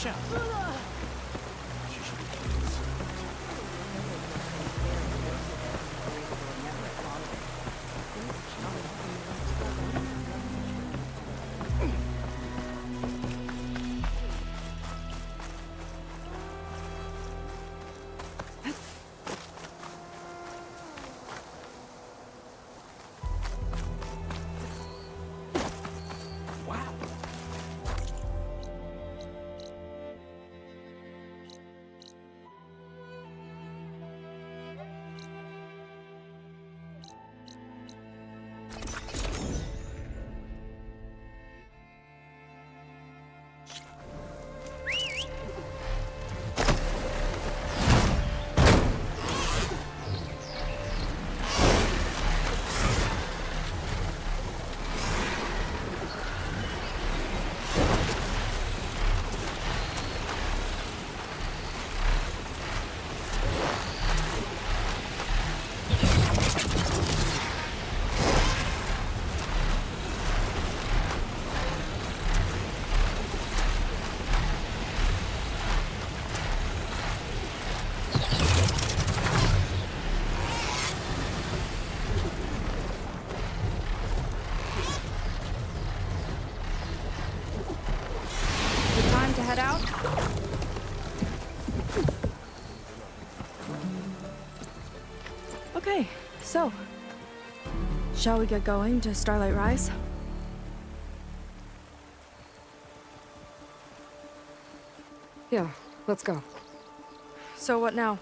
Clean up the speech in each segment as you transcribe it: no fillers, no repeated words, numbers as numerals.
Watch out. Head out? Okay, so shall we get going to Starlight Rise? Yeah, let's go. So what now?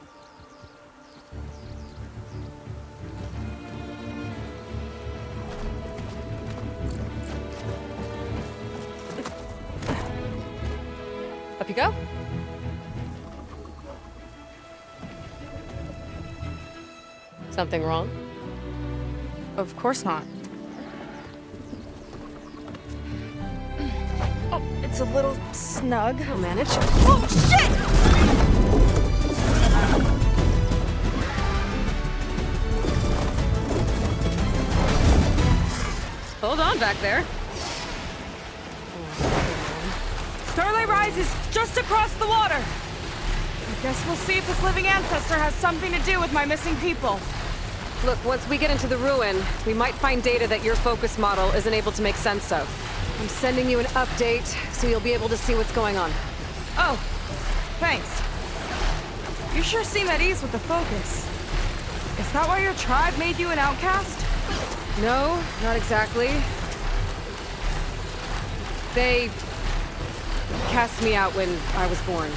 Up you go. Something wrong? Of course not. Oh, it's a little snug. I'll manage. Oh, shit! Hold on back there. Starlight Rise is just across the water. I guess we'll see if this living ancestor has something to do with my missing people. Look, once we get into the ruin, we might find data that your focus model isn't able to make sense of. I'm sending you an update, so you'll be able to see what's going on. Oh, thanks. You sure seem at ease with the focus. Is that why your tribe made you an outcast? No, not exactly. They cast me out when I was born. In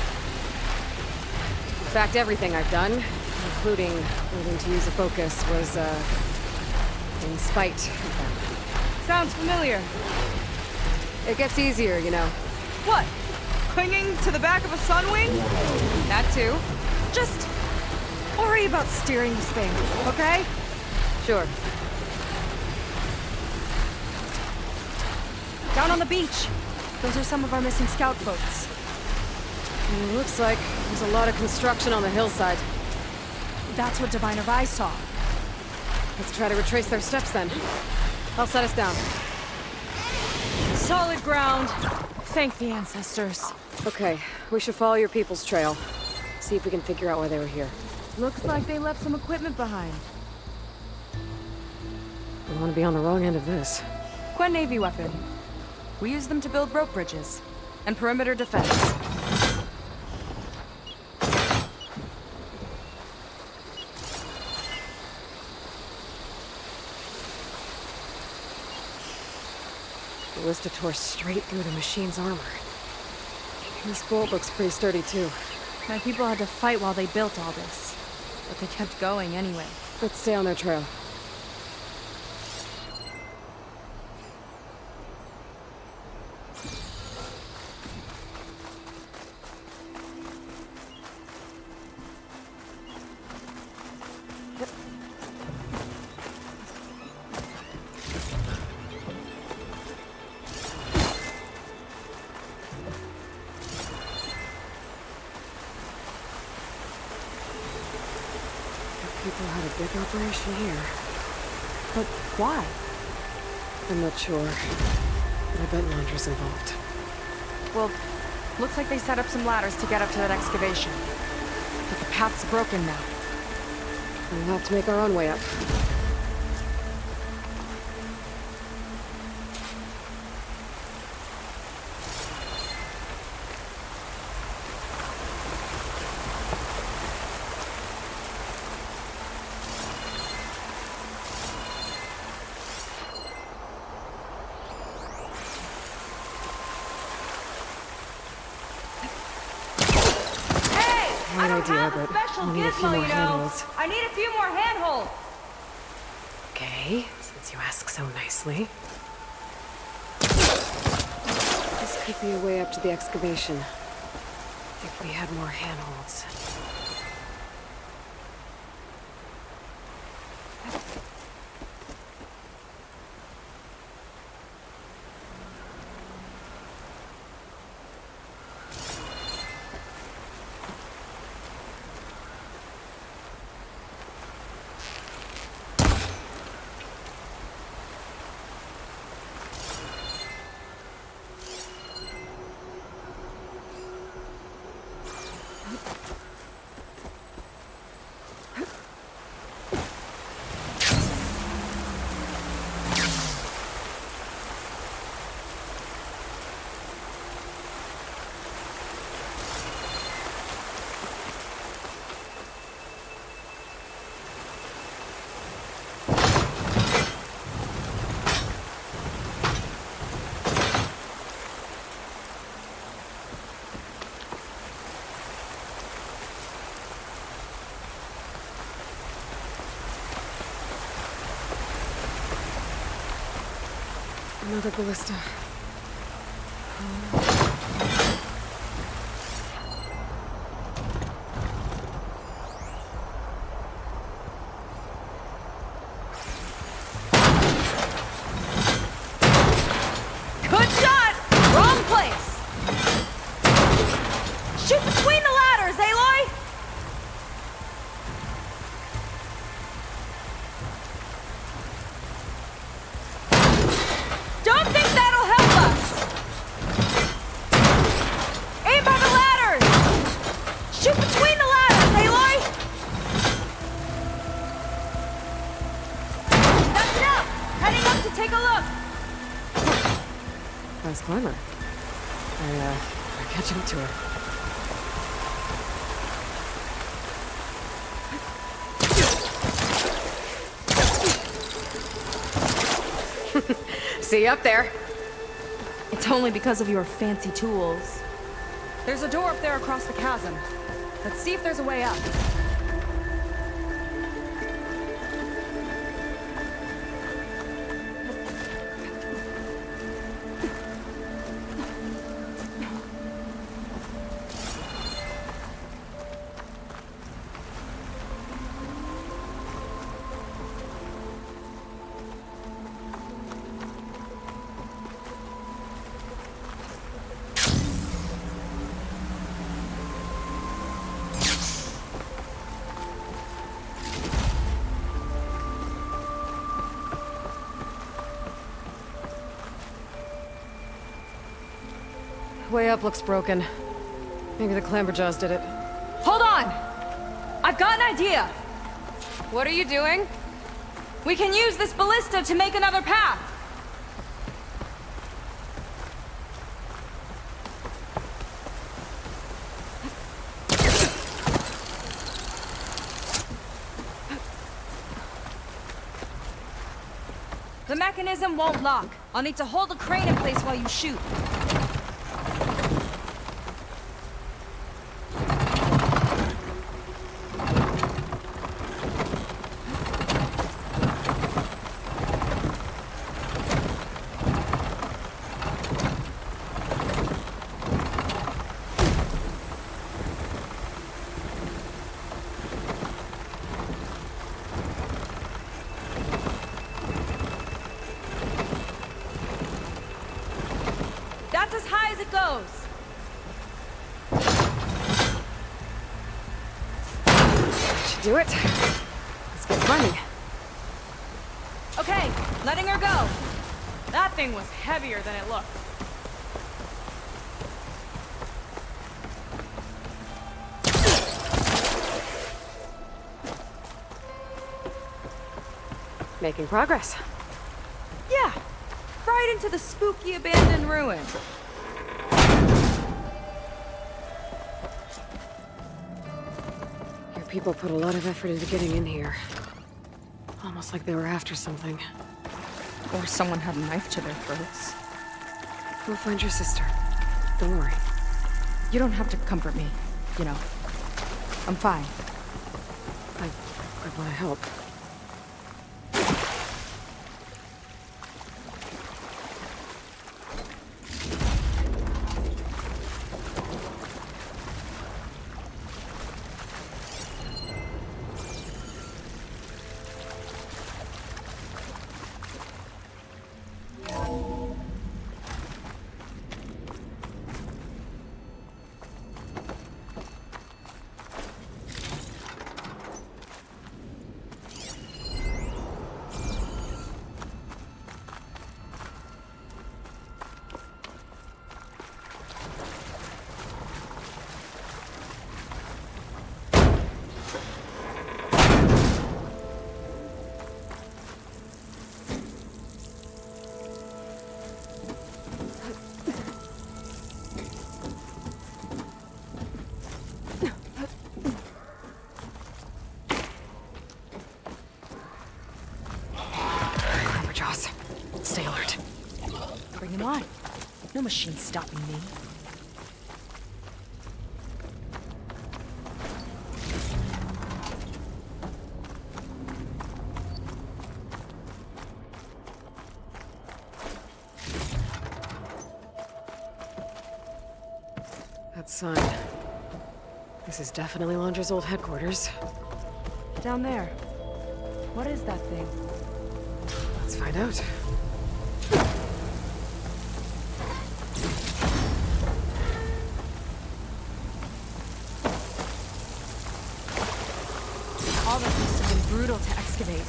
fact, everything I've done, including learning to use a focus, was, in spite of them. Sounds familiar. It gets easier, you know. What? Clinging to the back of a sunwing? That too. Just worry about steering this thing, okay? Sure. Down on the beach. Those are some of our missing scout boats. It looks like there's a lot of construction on the hillside. That's what Diviner Rise saw. Let's try to retrace their steps then. I'll set us down. Solid ground. Thank the ancestors. Okay, we should follow your people's trail. See if we can figure out why they were here. Looks like they left some equipment behind. I want to be on the wrong end of this. Quen Navy weapon. We use them to build rope bridges and perimeter defense. The ballista tore straight through the machine's armor. This bolt looks pretty sturdy too. My people had to fight while they built all this, but they kept going anyway. Let's stay on their trail. People had a big operation here. But why? I'm not sure. But I bet Londra's involved. Well, Looks like they set up some ladders to get up to that excavation. But the path's broken now. We'll have to make our own way up. But I'll need a few more handholds. I need a few more handholds. Okay, since you ask so nicely. This could be a way up to the excavation. If we had more handholds. Another ballista. Good shot! Wrong place! Shoot between the ladders, Aloy! Don't think that'll help us! Aim by the ladders! Shoot between the ladders, Aloy! That's enough! Heading up to take a look! Nice climber. I'm catching up to her. See you up there. It's only because of your fancy tools. There's a door up there across the chasm. Let's see if there's a way up. Way up looks broken. Maybe the clamberjaws did it. Hold on! I've got an idea! What are you doing? We can use this ballista to make another path! The mechanism won't lock. I'll need to hold the crane in place while you shoot. That's as high as it goes. Should do it. Let's get running. Okay, letting her go. That thing was heavier than it looked. Making progress. Yeah, right into the spooky abandoned ruin. Your people put a lot of effort into getting in here. Almost like they were after something. Or someone had a knife to their throats. We'll find your sister. Don't worry. You don't have to comfort me, you know. I'm fine. I want to help. Stay alert. Bring him on. No machine stopping me. That sign. This is definitely Londra's old headquarters. Down there. What is that thing? Let's find out. All this must have been brutal to excavate.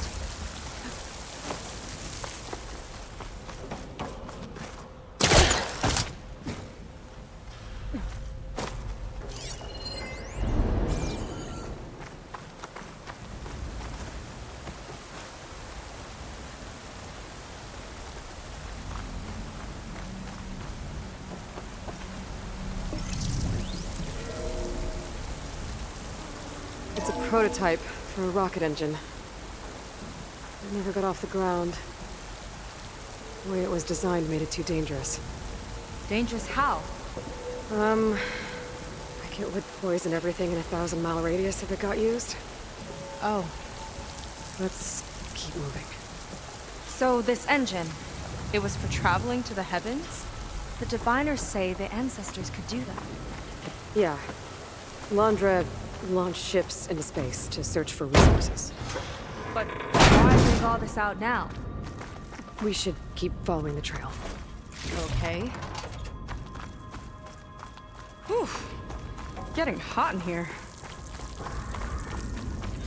It's a prototype for a rocket engine. It never got off the ground. The way it was designed made it too dangerous. Dangerous how? Like it would poison everything in a 1,000-mile radius if it got used. Oh. Let's keep moving. So this engine, it was for traveling to the heavens? The diviners say the ancestors could do that. Yeah. Londra launched ships into space to search for resources. But why bring all this out now? We should keep following the trail. Okay. Whew. Getting hot in here.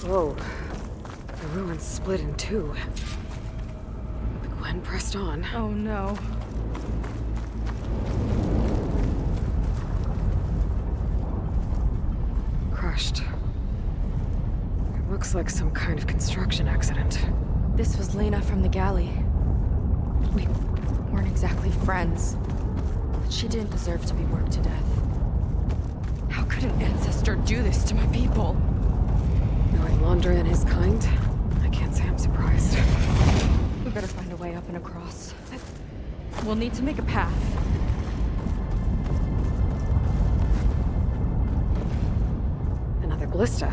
Whoa. The ruins split in two. The Quen pressed on. Oh no. Crushed. It looks like some kind of construction accident. This was Lena from the galley. We weren't exactly friends, but she didn't deserve to be worked to death. How could an ancestor do this to my people? Knowing Londra and his kind, I can't say I'm surprised. We better find a way up and across. We'll need to make a path. Another ballista.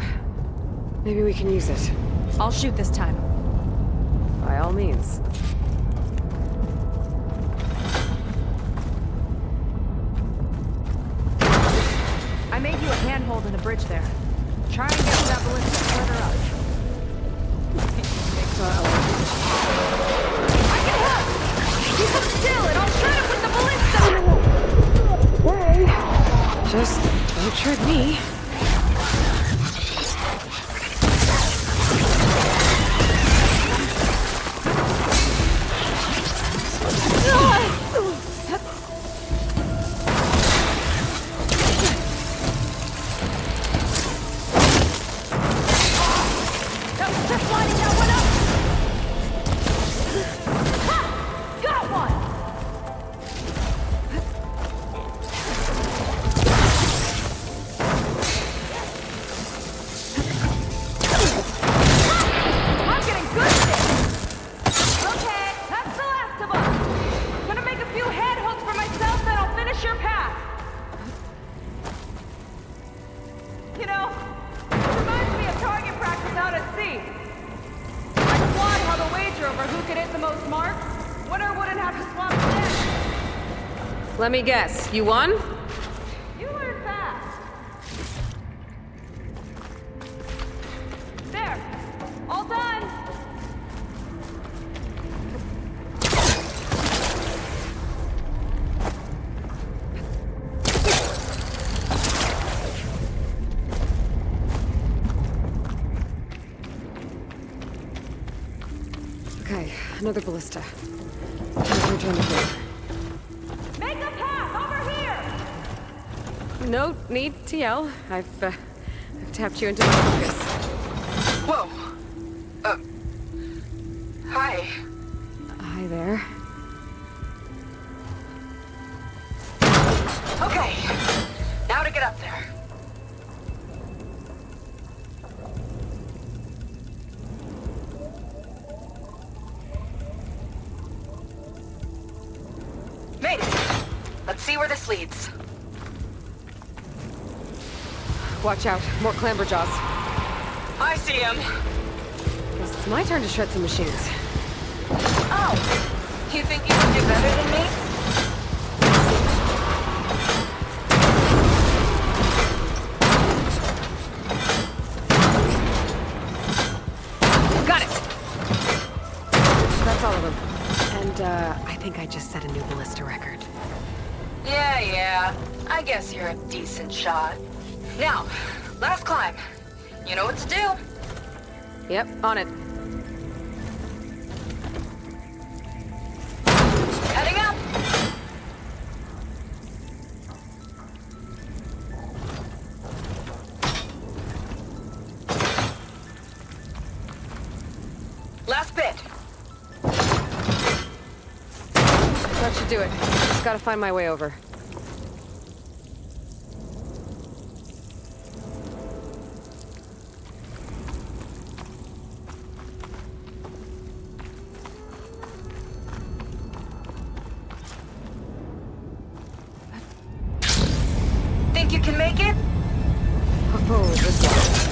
Maybe we can use it. I'll shoot this time. By all means. I made you a handhold in the bridge there. Try and get to that ballista further up. I can help! You come still and I'll try to put the ballista! Hey! Just don't trip me. Let me guess, you won? You learn fast. There. All done. Okay, another ballista. Return the favor. Make a path over here. No need to yell. I've tapped you into my focus. Whoa. Hi. Hi there. Okay. Now to get up there. Made it. Let's see where this leads. Watch out, more clamberjaws. I see him. Guess it's my turn to shred some machines. Oh. You think you can do better than me? Got it! That's all of them. And, I think I just set a new ballista record. Yeah. I guess you're a decent shot. Now, last climb. You know what to do. Yep, on it. Heading up. Last bit. That should do it. Just gotta find my way over. Think you can make it? Oh, this one.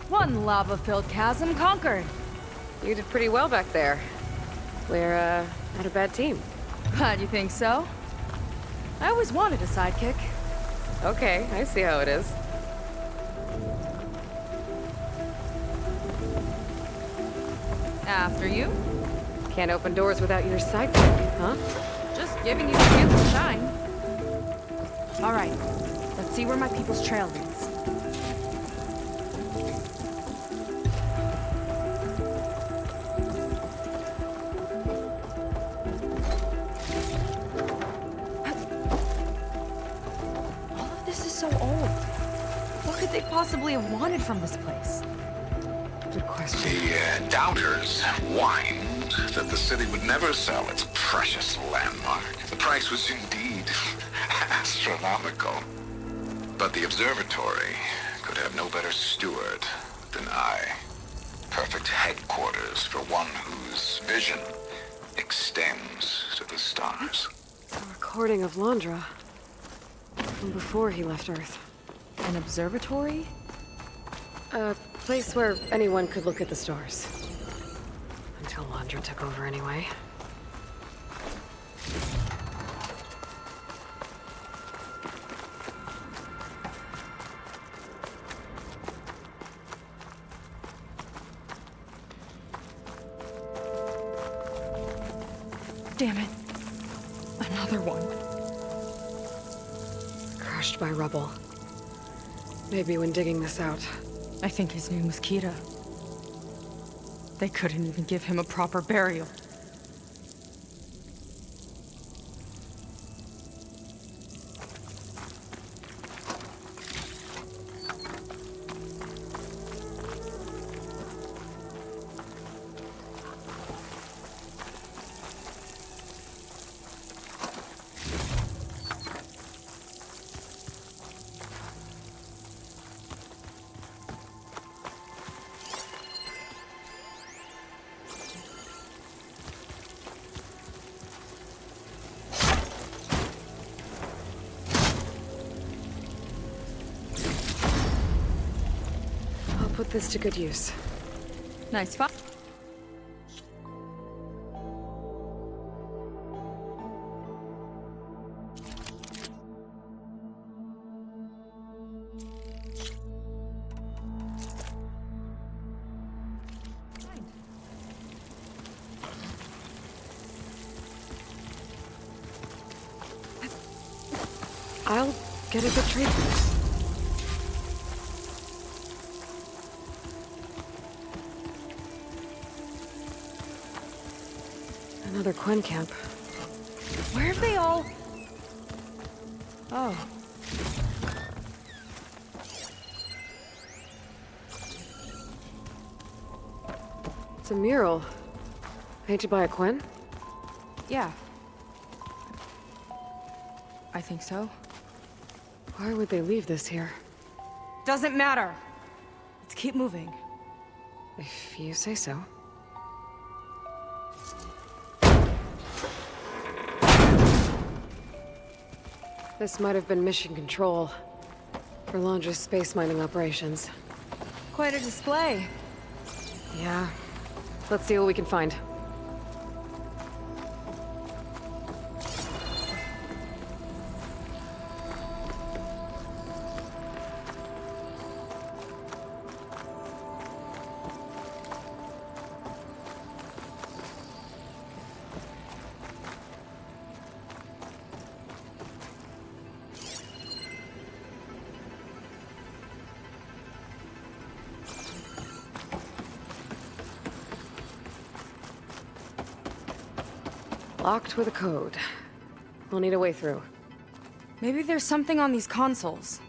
One lava-filled chasm conquered. You did pretty well back there. We're, not a bad team. Glad you think so. I always wanted a sidekick. Okay, I see how it is. After you. Can't open doors without your sidekick, huh? Just giving you a chance to shine. All right, let's see where my people's trail leads. All of this is so old. What could they possibly have wanted from this place? Good question. The doubters whined that the city would never sell its precious landmark. The price was indeed astronomical. But the observatory could have no better steward than I. Perfect headquarters for one whose vision extends to the stars. A recording of Landra from before he left Earth. An observatory? A place where anyone could look at the stars. Until Landra took over anyway. Damn it. Another one. Crushed by rubble. Maybe when digging this out. I think his name was Kira. They couldn't even give him a proper burial. put this to good use. Nice fun. I'll get a good trade. Another Quen camp. Where have they all... Oh. It's a mural. Painted by a Quen? Yeah. I think so. Why would they leave this here? Doesn't matter. Let's keep moving. If you say so. This might have been mission control for Londra's space mining operations. Quite a display. Yeah. Let's see what we can find. Locked with a code. We'll need a way through. Maybe there's something on these consoles.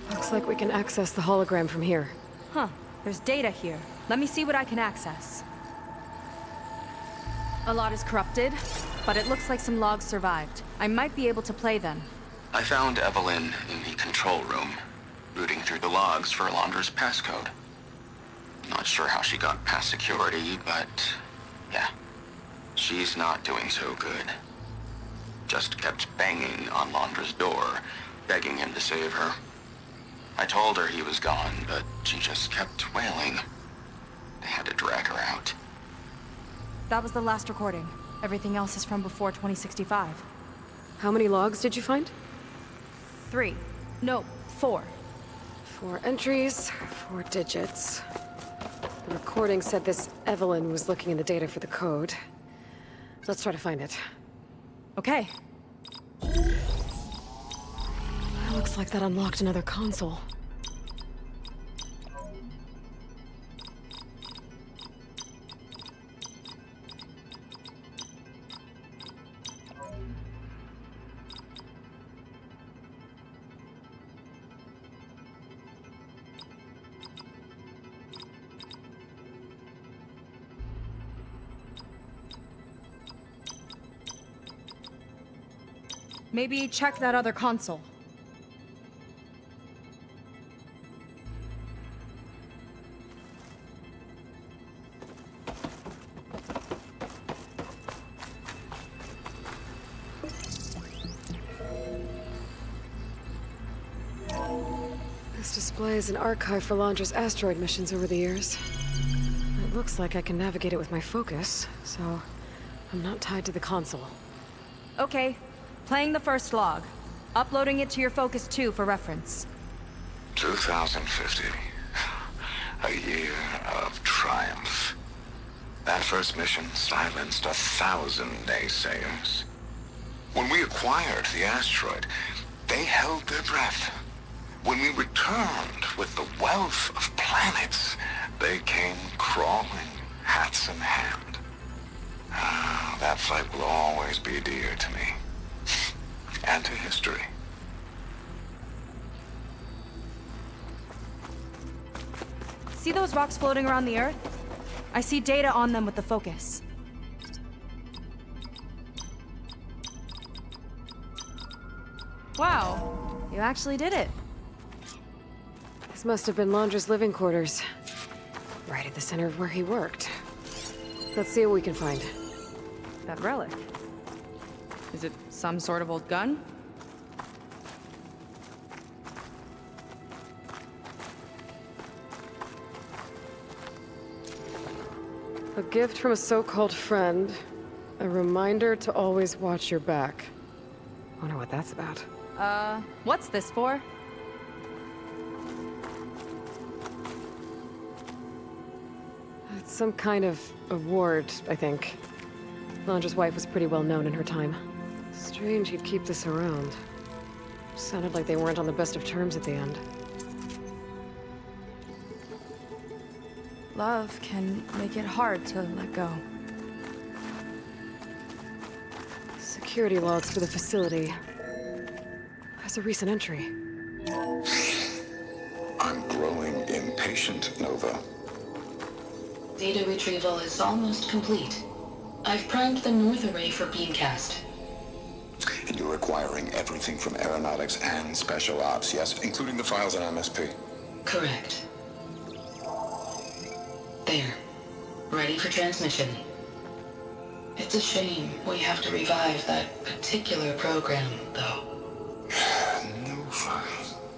Looks like we can access the hologram from here. Huh. There's data here. Let me see what I can access. A lot is corrupted, but it looks like some logs survived. I might be able to play them. I found Evelyn in the control room, rooting through the logs for Londra's passcode. Not sure how she got past security, but yeah, she's not doing so good. Just kept banging on Londra's door, begging him to save her. I told her he was gone, but she just kept wailing. They had to drag her out. That was the last recording. Everything else is from before 2065. How many logs did you find? 3. No, 4. 4 entries, 4 digits. The recording said this Evelyn was looking in the data for the code. Let's try to find it. Okay. It looks like that unlocked another console. Maybe check that other console. This display is an archive for Londra's asteroid missions over the years. It looks like I can navigate it with my focus, so I'm not tied to the console. Okay. Playing the first log. Uploading it to your Focus 2 for reference. 2050. A year of triumph. That first mission silenced 1,000 naysayers. When we acquired the asteroid, they held their breath. When we returned with the wealth of planets, they came crawling, hats in hand. That fight will always be dear to me. And to history. See those rocks floating around the Earth? I see data on them with the focus. Wow, you actually did it. This must have been Laundra's living quarters. Right at the center of where he worked. Let's see what we can find. That relic. Is it some sort of old gun? A gift from a so-called friend. A reminder to always watch your back. Wonder what that's about. What's this for? It's some kind of award, I think. Laundra's wife was pretty well known in her time. Strange he'd keep this around. Sounded like they weren't on the best of terms at the end. Love can make it hard to let go. Security logs for the facility. There's a recent entry. I'm growing impatient, Nova. Data retrieval is almost complete. I've primed the north array for beamcast. And you're acquiring everything from aeronautics and special ops, yes? Including the files on MSP? Correct. There. Ready for transmission. It's a shame we have to revive that particular program, though. Nova,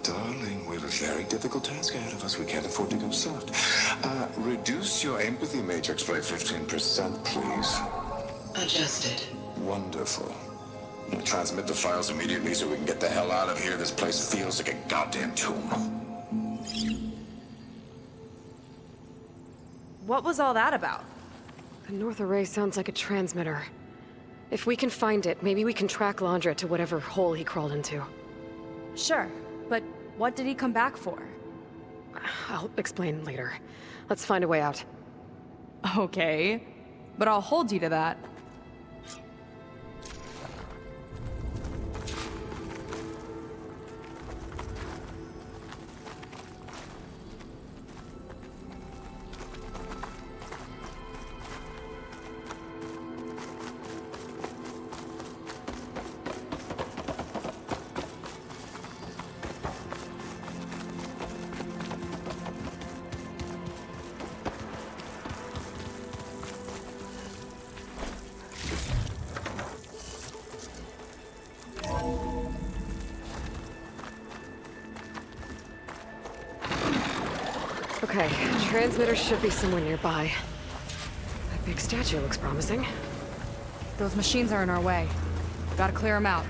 darling, we have a very difficult task ahead of us. We can't afford to go soft. Reduce your empathy matrix by 15%, please. Adjusted. Wonderful. Now transmit the files immediately so we can get the hell out of here. This place feels like a goddamn tomb. What was all that about? The north array sounds like a transmitter. If we can find it, maybe we can track Laundra to whatever hole he crawled into. Sure, but what did he come back for? I'll explain later. Let's find a way out. Okay, but I'll hold you to that. Okay, transmitter should be somewhere nearby. That big statue looks promising. Those machines are in our way. Gotta clear them out.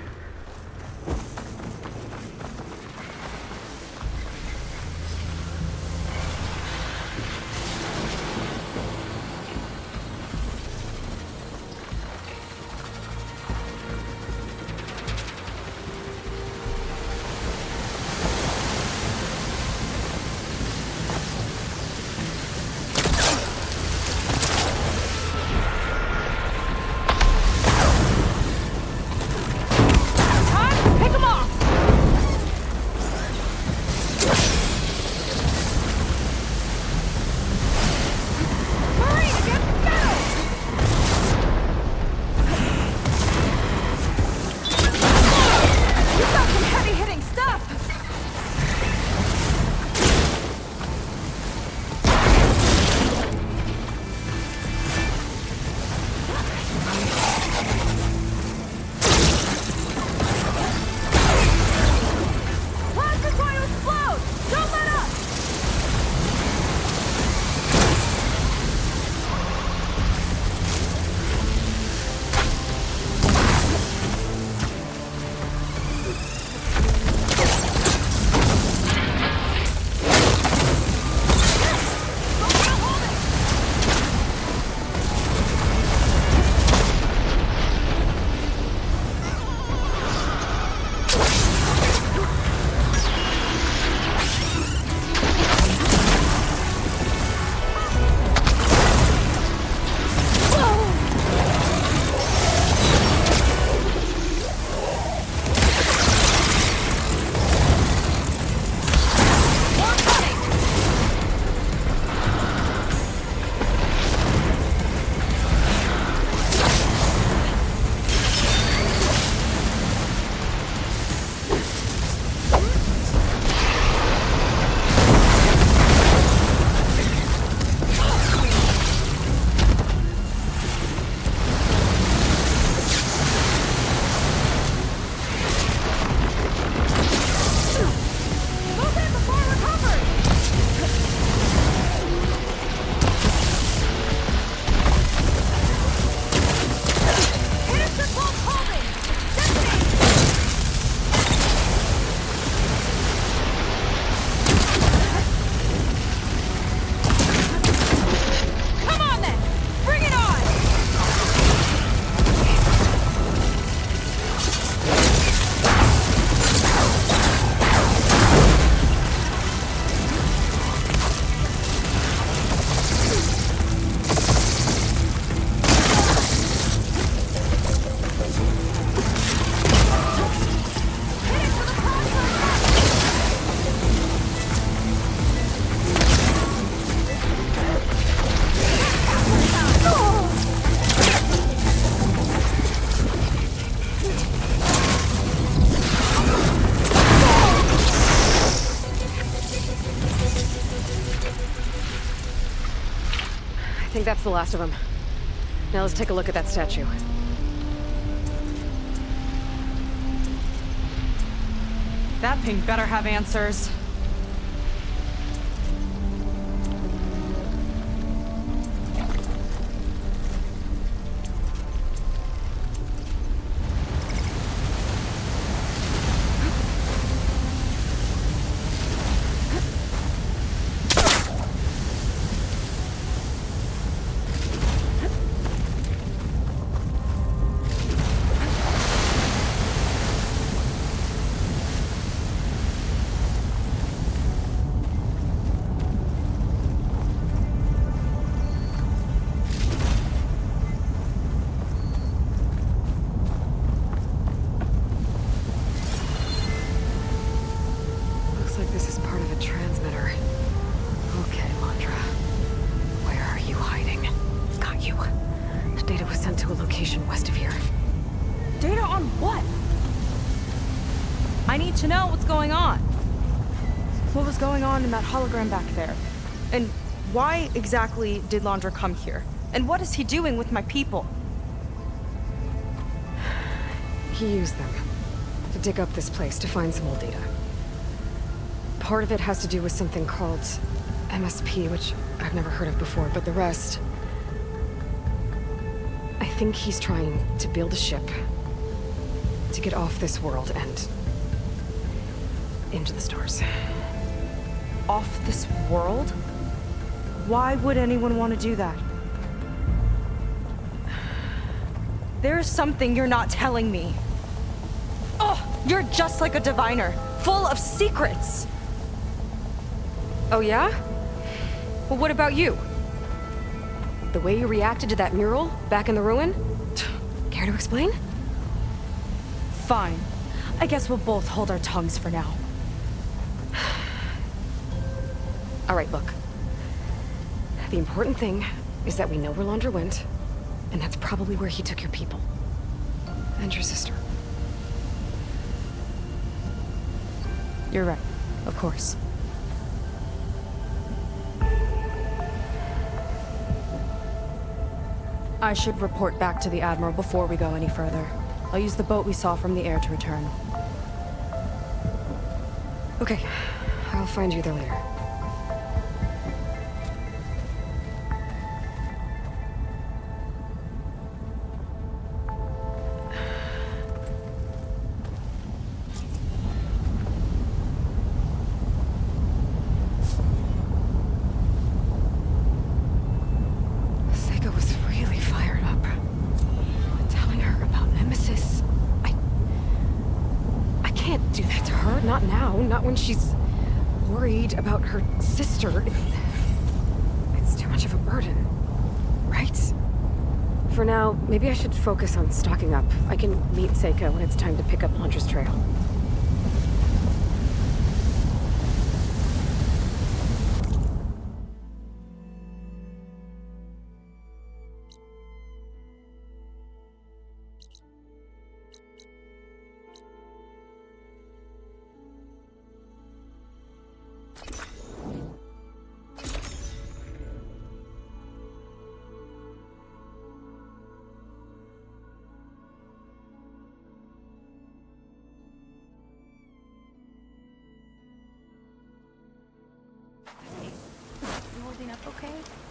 think that's the last of them. Now let's take a look at that statue. That thing better have answers. To know what's going on. What was going on in that hologram back there? And why exactly did Landra come here? And what is he doing with my people? He used them to dig up this place to find some old data. Part of it has to do with something called MSP, which I've never heard of before, but the rest... I think he's trying to build a ship to get off this world and into the stars. Off this world? Why would anyone want to do that? There's something you're not telling me. Oh, you're just like a diviner, full of secrets. Oh yeah? Well, what about you? The way you reacted to that mural back in the ruin? Care to explain? Fine. I guess we'll both hold our tongues for now. All right, look. The important thing is that we know where Landra went, and that's probably where he took your people. And your sister. You're right. Of course. I should report back to the Admiral before we go any further. I'll use the boat we saw from the air to return. Okay. I'll find you there later. Not when she's worried about her sister. It's too much of a burden, right? For now, maybe I should focus on stocking up. I can meet Seika when it's time to pick up Landra's trail. You holding up okay?